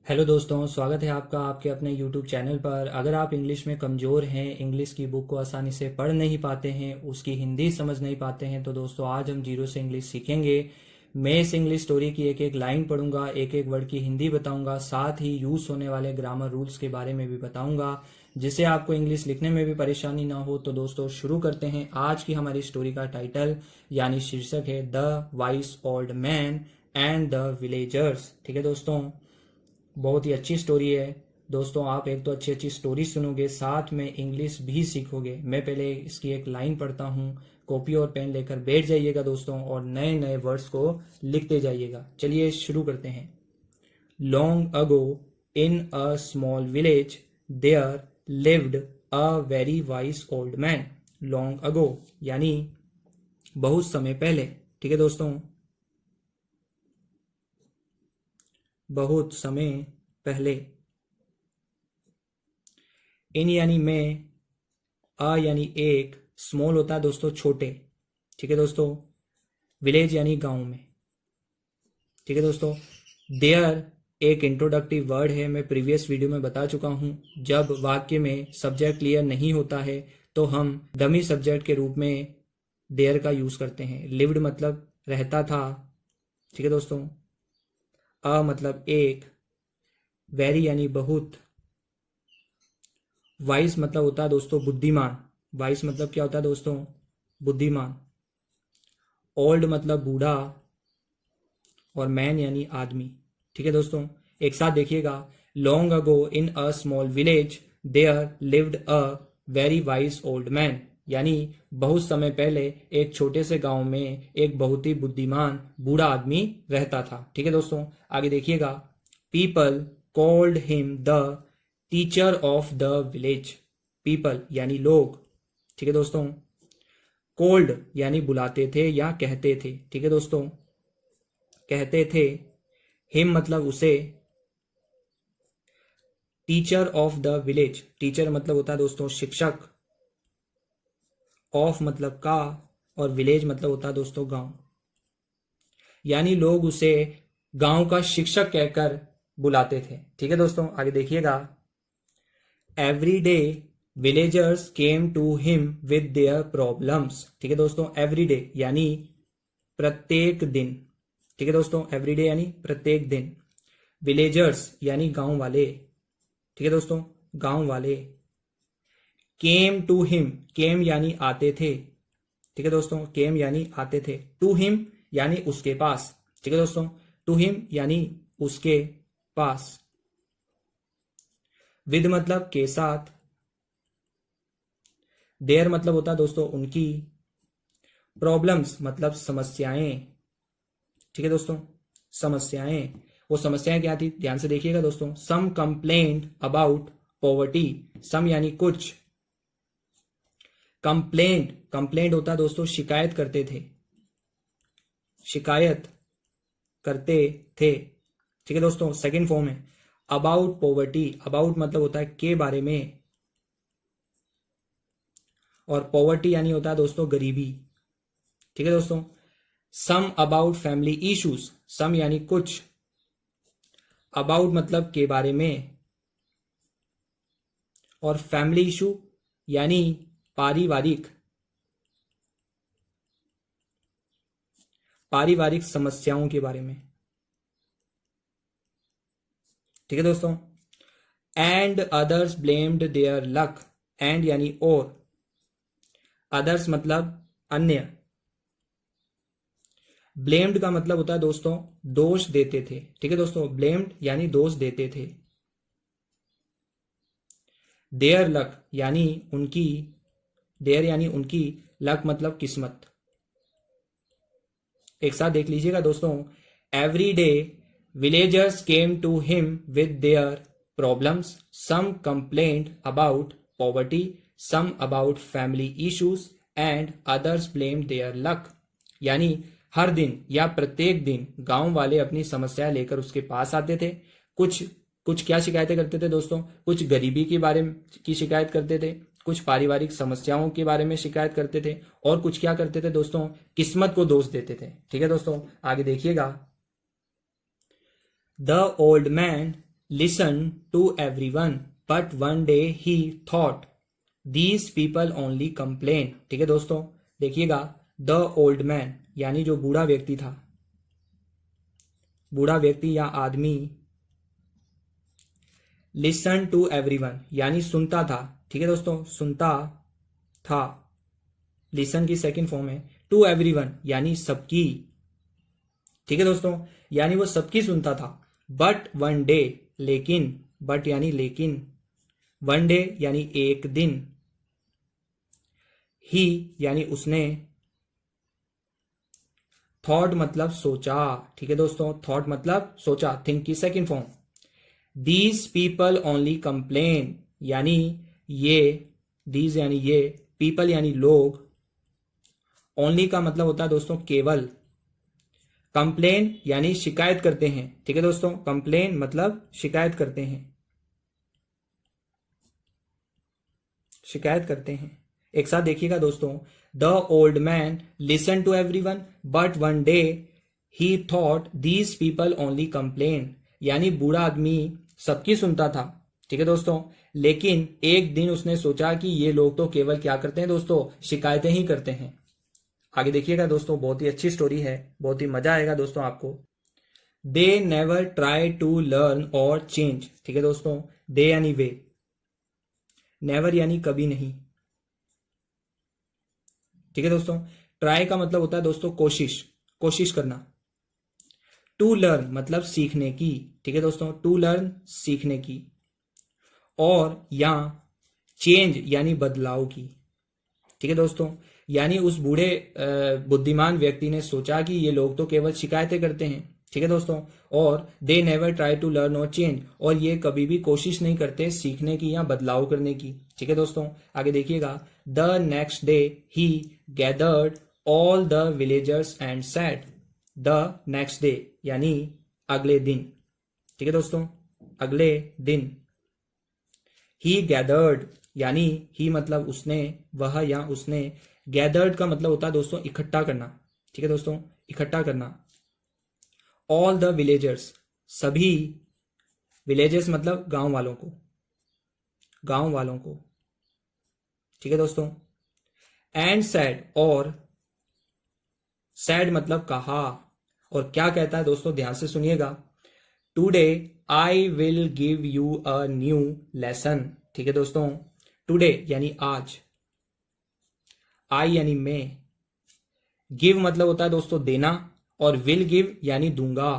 Hello दोस्तों, स्वागत है आपका आपके अपने यूट्यूब चैनल पर। अगर आप इंग्लिश में कमज़ोर हैं, इंग्लिश की बुक को आसानी से पढ़ नहीं पाते हैं, उसकी हिंदी समझ नहीं पाते हैं, तो दोस्तों आज हम जीरो से इंग्लिश सीखेंगे। मैं इस इंग्लिश स्टोरी की एक एक लाइन पढ़ूंगा, एक एक वर्ड की हिंदी बताऊंगा, साथ ही यूज़ होने वाले ग्रामर रूल्स के बारे में भी बताऊंगा, जिससे आपको इंग्लिश लिखने में भी परेशानी ना हो। तो दोस्तों शुरू करते हैं। आज की हमारी स्टोरी का टाइटल यानी शीर्षक है the vice old man and the villagers. ठीक है दोस्तों, बहुत ही अच्छी स्टोरी है। दोस्तों आप एक तो अच्छी अच्छी स्टोरी सुनोगे, साथ में इंग्लिश भी सीखोगे। मैं पहले इसकी एक लाइन पढ़ता हूँ, कॉपी और पेन लेकर बैठ जाइएगा दोस्तों, और नए नए वर्ड्स को लिखते जाइएगा। चलिए शुरू करते हैं। Long ago in a small village there lived a very wise old man. Long ago यानी बहुत समय पहले। ठीक है दोस्तों, बहुत समय पहले। इन यानी में, अ यानी एक, स्मॉल होता है दोस्तों छोटे। ठीक है दोस्तों, विलेज यानी गांव में। ठीक है दोस्तों, देयर एक इंट्रोडक्टिव वर्ड है। मैं प्रीवियस वीडियो में बता चुका हूं, जब वाक्य में सब्जेक्ट क्लियर नहीं होता है तो हम डमी सब्जेक्ट के रूप में देयर का यूज करते हैं। लिव्ड मतलब रहता था। ठीक है दोस्तों, अ मतलब एक, वेरी यानी बहुत, वाइस मतलब होता है दोस्तों बुद्धिमान। वाइस मतलब क्या होता है दोस्तों? बुद्धिमान। ओल्ड मतलब बूढ़ा, और मैन यानी आदमी। ठीक है दोस्तों, एक साथ देखिएगा। Long ago in a small village there lived a very wise old man, यानी बहुत समय पहले एक छोटे से गांव में एक बहुत ही बुद्धिमान बूढ़ा आदमी रहता था। ठीक है दोस्तों, आगे देखिएगा। People called him the teacher of the village. People यानी लोग। ठीक है दोस्तों, कोल्ड यानी बुलाते थे या कहते थे। ठीक है दोस्तों, कहते थे। हिम मतलब उसे। Teacher of the village, teacher मतलब होता है दोस्तों शिक्षक। ऑफ मतलब का, और विलेज मतलब होता है दोस्तों गांव। यानी लोग उसे गांव का शिक्षक कहकर बुलाते थे। ठीक है दोस्तों, आगे देखिएगा। Every day villagers came to him with their problems. ठीक है दोस्तों, एवरी डे यानी प्रत्येक दिन। ठीक है दोस्तों, एवरीडे यानी प्रत्येक दिन। विलेजर्स यानी गांव वाले। ठीक है दोस्तों, गांव वाले। केम टू हिम, केम यानी आते थे। ठीक है दोस्तों, केम यानी आते थे। टू हिम यानी उसके पास। ठीक है दोस्तों, टू हिम यानी उसके पास। विद मतलब के साथ। देयर मतलब होता है दोस्तों उनकी। प्रॉब्लम्स मतलब समस्याएं। ठीक है दोस्तों, समस्याएं। वो समस्याएं क्या थी, ध्यान से देखिएगा दोस्तों। सम कंप्लेंट अबाउट पॉवर्टी। सम यानी कुछ। कंप्लेंट, कंप्लेंट होता है दोस्तों शिकायत करते थे। शिकायत करते थे। ठीक है दोस्तों, सेकंड फॉर्म है अबाउट पॉवर्टी। अबाउट मतलब होता है के बारे में, और पॉवर्टी यानी होता है दोस्तों गरीबी। ठीक है दोस्तों, सम अबाउट फैमिली इश्यूज। सम यानी कुछ, अबाउट मतलब के बारे में, और फैमिली इशू यानी पारिवारिक, पारिवारिक समस्याओं के बारे में। ठीक है दोस्तों, and others blamed their luck. And यानी और, अदर्स मतलब अन्य। ब्लेम्ड का मतलब होता है दोस्तों दोष देते थे। ठीक है दोस्तों, ब्लेम्ड यानी दोष देते थे। देयर लक यानी उनकी, देयर यानी उनकी, लक मतलब किस्मत। एक साथ देख लीजिएगा दोस्तों। Every day villagers came to him with their problems. Some complaint about poverty, some about family issues, and others blame their luck. यानी हर दिन या प्रत्येक दिन गांव वाले अपनी समस्या लेकर उसके पास आते थे। कुछ कुछ क्या शिकायतें करते थे दोस्तों? कुछ गरीबी के बारे में की शिकायत करते थे, कुछ पारिवारिक समस्याओं के बारे में शिकायत करते थे, और कुछ क्या करते थे दोस्तों? किस्मत को दोष देते थे। ठीक है दोस्तों, आगे देखिएगा। The old man listen to everyone but one day he thought these people only complain. ठीक है दोस्तों, देखिएगा, द ओल्ड मैन यानी जो बूढ़ा व्यक्ति था, बूढ़ा व्यक्ति या आदमी, लिसन टू एवरीवन यानी सुनता था। ठीक है दोस्तों, सुनता था, लिसन की सेकंड फॉर्म है। टू एवरीवन यानी सबकी। ठीक है दोस्तों, यानी वो सबकी सुनता था। बट वन डे, लेकिन, बट यानी लेकिन, वन डे यानी एक दिन, ही यानी उसने, थॉट मतलब सोचा। ठीक है दोस्तों, थॉट मतलब सोचा, थिंक की second form. These people only complain यानी ये, दीज यानी ये, पीपल यानी लोग, ओनली का मतलब होता है दोस्तों केवल, कंप्लेन यानी शिकायत करते हैं। ठीक है दोस्तों, कंप्लेन मतलब शिकायत करते हैं, शिकायत करते हैं। एक साथ देखिएगा दोस्तों, the old man listen to everyone but one day he thought these people only complain यानी बूढ़ा आदमी सबकी सुनता था। ठीक है दोस्तों, लेकिन एक दिन उसने सोचा कि ये लोग तो केवल क्या करते हैं दोस्तों, शिकायतें ही करते हैं। आगे देखिएगा दोस्तों, बहुत ही अच्छी स्टोरी है, बहुत ही मजा आएगा दोस्तों आपको। They never try to learn or change. ठीक है दोस्तों, दे यानी वे, नेवर यानी कभी नहीं। ठीक है दोस्तों, ट्राई का मतलब होता है दोस्तों कोशिश, कोशिश करना। टू लर्न मतलब सीखने की। ठीक है दोस्तों, टू लर्न सीखने की। और या चेंज यानी बदलाव की। ठीक है दोस्तों, यानी उस बूढ़े बुद्धिमान व्यक्ति ने सोचा कि ये लोग तो केवल शिकायतें करते हैं। ठीक है दोस्तों, और they never try to learn or change, और ये कभी भी कोशिश नहीं करते सीखने की या बदलाव करने की। ठीक है दोस्तों, आगे देखिएगा, the next day he gathered all the villagers and said. The next day यानी अगले दिन। ठीक है दोस्तों, अगले दिन। ही गैदर्ड यानी ही मतलब उसने, वह या उसने, गैदर्ड का मतलब होता है दोस्तों इकट्ठा करना। ठीक है दोस्तों, इकट्ठा करना। ऑल द विलेजर्स सभी, विलेजर्स मतलब गांव वालों को, गांव वालों को। ठीक है दोस्तों, एंड सैड और, सैड मतलब कहा, और क्या कहता है दोस्तों, ध्यान से सुनिएगा, today I will give you a new lesson. ठीक है दोस्तों, टुडे यानी आज, आई यानी मैं, गिव मतलब होता है दोस्तों देना, और विल गिव यानी दूंगा।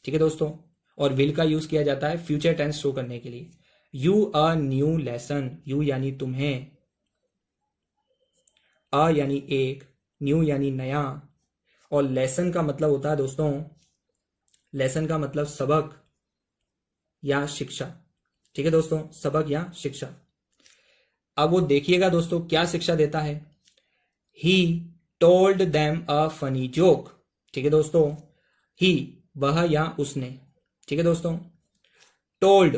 ठीक है दोस्तों, और विल का यूज किया जाता है फ्यूचर टेंस शो करने के लिए। You a new lesson, you यानी तुम्हें, अ यानी एक, न्यू यानी नया, और लेसन का मतलब होता है दोस्तों, लेसन का मतलब सबक या शिक्षा। ठीक है दोस्तों, सबक या शिक्षा। अब वो देखिएगा दोस्तों क्या शिक्षा देता है। He told them a funny joke. ठीक है दोस्तों, ही वह या उसने। ठीक है दोस्तों, टोल्ड,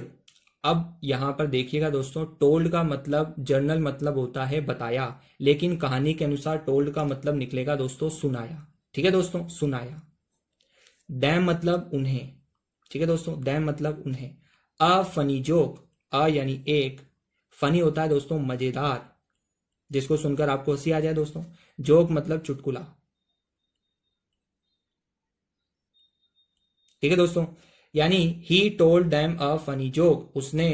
अब यहां पर देखिएगा दोस्तों, टोल्ड का मतलब जर्नल मतलब होता है बताया, लेकिन कहानी के अनुसार टोल्ड का मतलब निकलेगा दोस्तों सुनाया। ठीक है दोस्तों, सुनाया। दैम मतलब उन्हें। ठीक है दोस्तों, दैम मतलब उन्हें। अ फनी जोक, अ यानी एक, फनी होता है दोस्तों मजेदार, जिसको सुनकर आपको हंसी आ जाए दोस्तों। जोक मतलब चुटकुला। ठीक है दोस्तों, यानी he told them a funny joke, उसने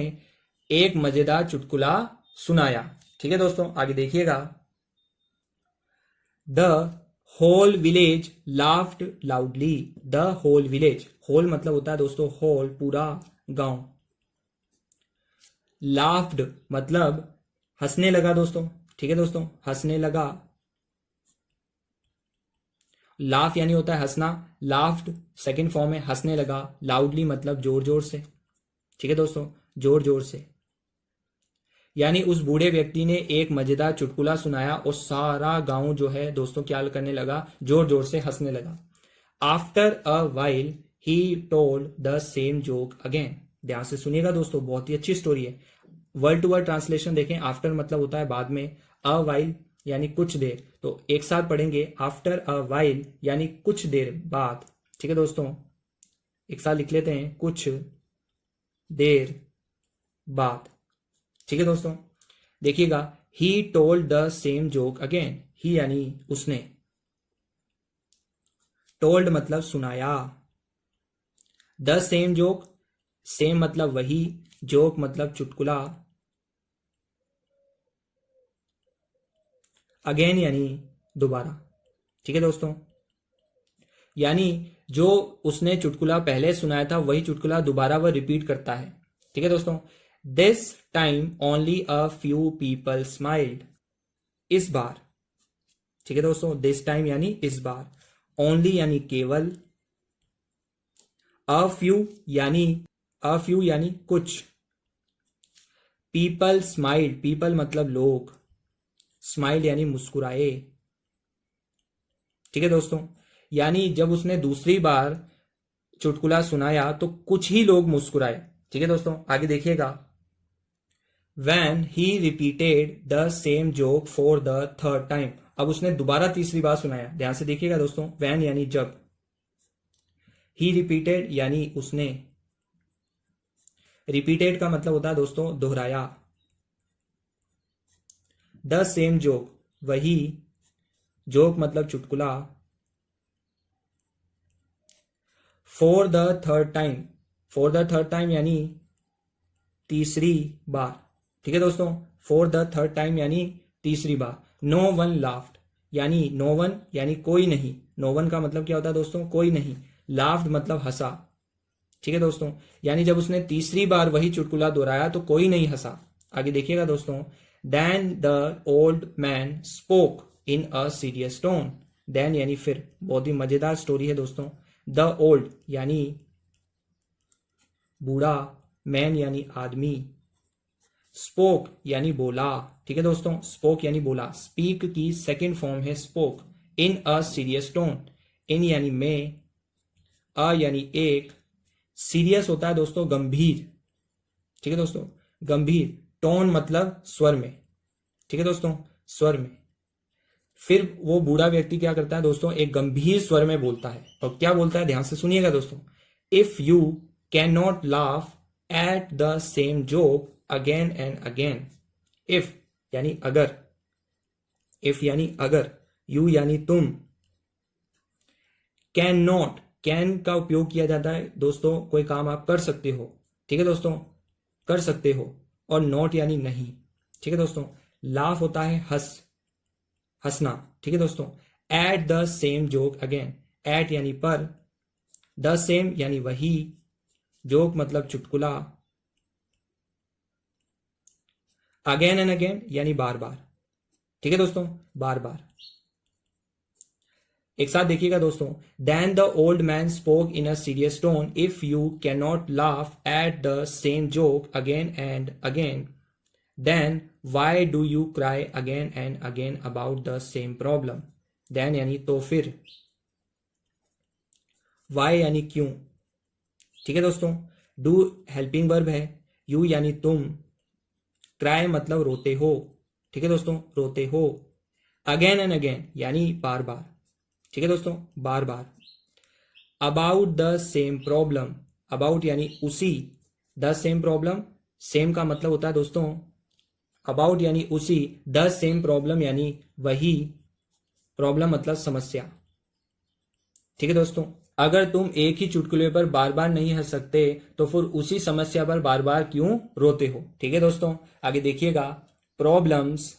एक मजेदार चुटकुला सुनाया। ठीक है दोस्तों, आगे देखिएगा, the whole village laughed loudly. The whole village, whole मतलब होता है दोस्तों होल, पूरा गांव। लाफ्ड मतलब हंसने लगा दोस्तों। ठीक है दोस्तों, हंसने लगा। लाफ यानी होता है हंसना, लाफ्ड सेकंड फॉर्म है हंसने लगा। लाउडली मतलब जोर जोर से। ठीक है दोस्तों, जोर जोर से। यानी उस बूढ़े व्यक्ति ने एक मजेदार चुटकुला सुनाया और सारा गांव जो है दोस्तों क्या करने लगा, जोर जोर से हंसने लगा। After a while he told the same joke again. ध्यान से सुनिएगा दोस्तों, बहुत ही अच्छी स्टोरी है। वर्ड टू वर्ड ट्रांसलेशन देखें, आफ्टर मतलब होता है बाद में, अ वाइल यानी कुछ देर, तो एक साथ पढ़ेंगे आफ्टर अ वाइल यानी कुछ देर बाद। ठीक है दोस्तों, एक साथ लिख लेते हैं, कुछ देर बाद। ठीक है दोस्तों, देखिएगा, he told the same joke again. He यानी उसने, टोल्ड मतलब सुनाया, द सेम जोक, सेम मतलब वही, जोक मतलब चुटकुला, अगेन यानी दोबारा। ठीक है दोस्तों, यानी जो उसने चुटकुला पहले सुनाया था वही चुटकुला दोबारा वह रिपीट करता है। ठीक है दोस्तों, this time only a few people smiled. इस बार, ठीक है दोस्तों, दिस टाइम यानी इस बार, ओनली यानी केवल, अ फ्यू यानी कुछ, पीपल स्माइल्ड, पीपल मतलब लोग, स्माइल यानी मुस्कुराए। ठीक है दोस्तों, यानी जब उसने दूसरी बार चुटकुला सुनाया तो कुछ ही लोग मुस्कुराए। ठीक है दोस्तों, आगे देखिएगा, when he repeated the same joke for the third time. अब उसने दोबारा तीसरी बार सुनाया, ध्यान से देखिएगा दोस्तों, वैन यानी जब, ही रिपीटेड यानी उसने, रिपीटेड का मतलब होता है दोस्तों दोहराया, द सेम जोक वही, जोक मतलब चुटकुला, for the third time, for the third time यानी तीसरी बार। ठीक है दोस्तों, फॉर द थर्ड टाइम यानी तीसरी बार। नो वन लाफ्ड, यानी नो वन यानी कोई नहीं, नो वन का मतलब क्या होता है दोस्तों, कोई नहीं, लाफ्ड मतलब हंसा। ठीक है दोस्तों, यानी जब उसने तीसरी बार वही चुटकुला दोहराया तो कोई नहीं हंसा। आगे देखिएगा दोस्तों, then the old man spoke in a serious tone. Then यानी फिर, बहुत ही मजेदार स्टोरी है दोस्तों। द ओल्ड यानी बूढ़ा, मैन यानी आदमी, स्पोक यानी बोला। ठीक है दोस्तों, स्पोक यानी बोला, स्पीक की सेकंड फॉर्म है spoke, in a serious tone, in यानी में, अ यानी एक, सीरियस होता है दोस्तों गंभीर। ठीक है दोस्तों, गंभीर, टोन मतलब स्वर में। ठीक है दोस्तों, स्वर में। फिर वो बूढ़ा व्यक्ति क्या करता है दोस्तों, एक गंभीर स्वर में बोलता है, और क्या बोलता है ध्यान से सुनिएगा दोस्तों, if you can not laugh at the same joke again and again. If यानी अगर, इफ यानी अगर, यू यानी तुम, कैन नॉट, कैन का उपयोग किया जाता है दोस्तों, कोई काम आप कर सकते हो। ठीक है दोस्तों, कर सकते हो, और नॉट यानी नहीं। ठीक है दोस्तों, लाफ होता है हंसना। ठीक है दोस्तों, at the same joke again, at यानी पर, द सेम यानी वही, जोक मतलब चुटकुला, अगेन एंड अगेन यानी बार बार। ठीक है दोस्तों, बार बार। एक साथ देखिएगा दोस्तों, then the old man spoke in a serious tone, if you can not laugh at the same joke again and again, then why do you cry again and again about the same problem. Then यानी तो फिर, why यानी क्यों। ठीक है दोस्तों, do helping verb है, you यानी तुम, क्राई मतलब रोते हो। ठीक है दोस्तों, रोते हो, अगेन एंड अगेन यानी बार बार। ठीक है दोस्तों, बार बार। About the same problem, about यानी उसी, द सेम प्रॉब्लम, सेम का मतलब होता है दोस्तों, अबाउट यानी उसी, द सेम प्रॉब्लम यानी वही, प्रॉब्लम मतलब समस्या। ठीक है दोस्तों, अगर तुम एक ही चुटकुले पर बार बार नहीं हंस सकते तो फिर उसी समस्या पर बार बार क्यों रोते हो। ठीक है दोस्तों, आगे देखिएगा, problems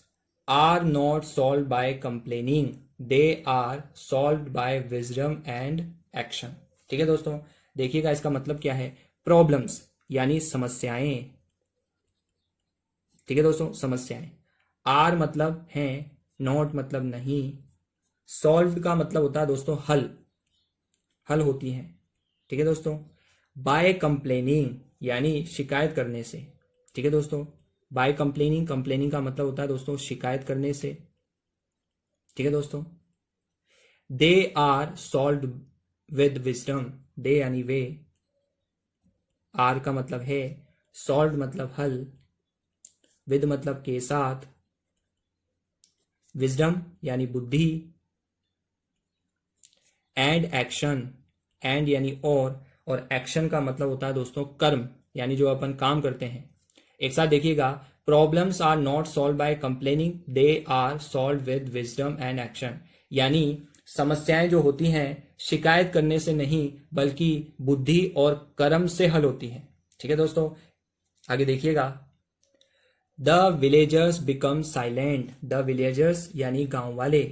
are not solve by complaining, they are solve by wisdom and action. ठीक है दोस्तों, देखिएगा इसका मतलब क्या है, प्रॉब्लम्स यानी समस्याएं। ठीक है दोस्तों, समस्याएं, आर मतलब हैं, नॉट मतलब नहीं, सॉल्व का मतलब होता है दोस्तों हल, हल होती हैं। ठीक है दोस्तों, बाय कंप्लेनिंग यानी शिकायत करने से। ठीक है दोस्तों, बाय कंप्लेनिंग, कंप्लेनिंग का मतलब होता है दोस्तों शिकायत करने से। ठीक है दोस्तों, they are solve with wisdom, they यानी वे, आर का मतलब है, सॉल्व मतलब हल, विद मतलब के साथ, विजडम यानी बुद्धि, एंड एक्शन, एंड यानी और एक्शन का मतलब होता है दोस्तों कर्म यानी जो अपन काम करते हैं। एक साथ देखिएगा, problems are not solve by complaining, they are solve with wisdom and action. यानी समस्याएं जो होती हैं शिकायत करने से नहीं बल्कि बुद्धि और कर्म से हल होती हैं। ठीक है दोस्तों, आगे देखिएगा, the villagers become silent. The villagers यानी गांव वाले,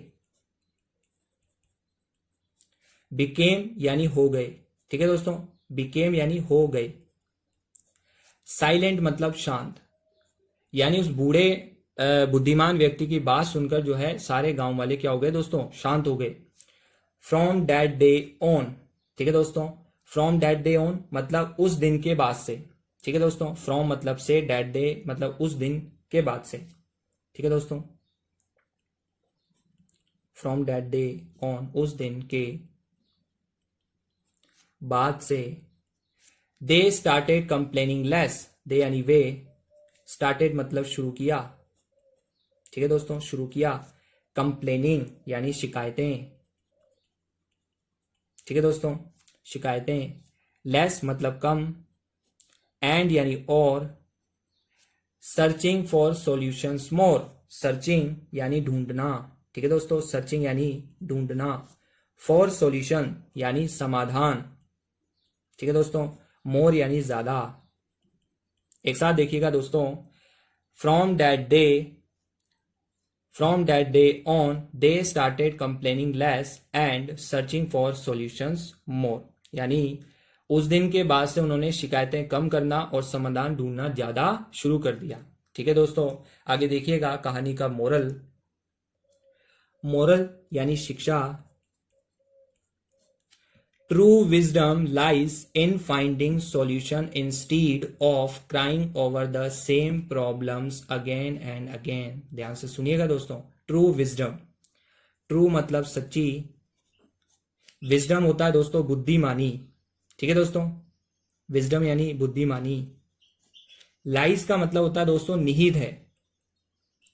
बिकेम यानी हो गए। ठीक है दोस्तों, बिकेम यानी हो गए, साइलेंट मतलब शांत, यानी उस बूढ़े बुद्धिमान व्यक्ति की बात सुनकर जो है सारे गांव वाले क्या हो गए दोस्तों, शांत हो गए। From that day on. ठीक है दोस्तों, फ्रॉम दैट डे ऑन मतलब उस दिन के बाद से। ठीक है दोस्तों, फ्रॉम मतलब से, दैट डे मतलब उस दिन के बाद से। ठीक है दोस्तों, फ्रॉम दैट डे ऑन उस दिन के बाद से, दे स्टार्टेड कंप्लेनिंग लेस। दे यानी वे, स्टार्टेड मतलब शुरू किया। ठीक है दोस्तों, शुरू किया। कंप्लेनिंग यानी शिकायतें। ठीक है दोस्तों, शिकायतें। लेस मतलब कम। एंड यानी और। Searching for solutions more. Searching यानी ढूंढना। ठीक है दोस्तों, सर्चिंग यानी ढूंढना। फॉर सॉल्यूशन यानी समाधान। ठीक है दोस्तों, मोर यानी ज्यादा। एक साथ देखिएगा दोस्तों, from that day on they started complaining less and searching for solutions more. यानी उस दिन के बाद से उन्होंने शिकायतें कम करना और समाधान ढूंढना ज्यादा शुरू कर दिया। ठीक है दोस्तों, आगे देखिएगा कहानी का मोरल। मोरल यानी शिक्षा। True wisdom lies in finding solution instead of crying over the same problems again and again. ध्यान से सुनिएगा दोस्तों, ट्रू विजडम। ट्रू मतलब सच्ची, विजडम होता है दोस्तों बुद्धिमानी। ठीक है दोस्तों, विजडम यानी बुद्धिमानी। लाइज का मतलब होता है दोस्तों निहित है।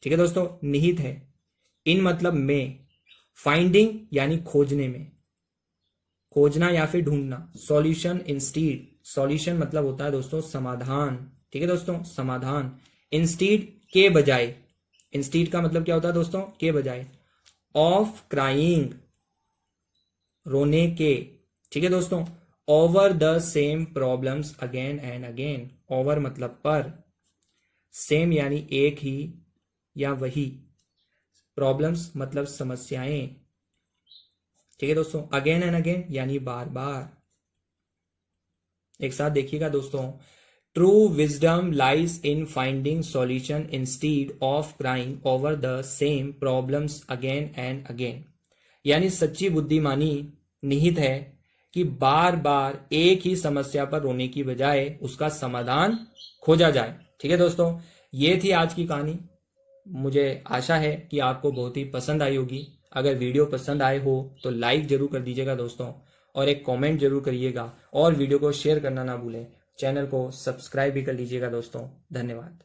ठीक है दोस्तों, निहित है। इन मतलब में। फाइंडिंग यानी खोजने में, खोजना या फिर ढूंढना। सॉल्यूशन इंस्टीड, सॉल्यूशन मतलब होता है दोस्तों समाधान। ठीक है दोस्तों, समाधान। इंस्टीड के बजाय, इंस्टीड का मतलब क्या होता है दोस्तों, के बजाय। ऑफ क्राइंग रोने के। ठीक है दोस्तों, over the same problems again and again. Over मतलब पर, सेम यानी एक ही या वही, प्रॉब्लम्स मतलब समस्याएं। ठीक है दोस्तों, अगेन एंड अगेन यानी बार बार। एक साथ देखिएगा दोस्तों, true wisdom lies in finding solution instead of crying over the same problems again and again. यानी सच्ची बुद्धिमानी निहित है कि बार बार एक ही समस्या पर रोने की बजाय उसका समाधान खोजा जाए। ठीक है दोस्तों, ये थी आज की कहानी। मुझे आशा है कि आपको बहुत ही पसंद आई होगी। अगर वीडियो पसंद आए हो तो लाइक जरूर कर दीजिएगा दोस्तों, और एक कमेंट जरूर करिएगा, और वीडियो को शेयर करना ना भूलें। चैनल को सब्सक्राइब भी कर लीजिएगा दोस्तों। धन्यवाद।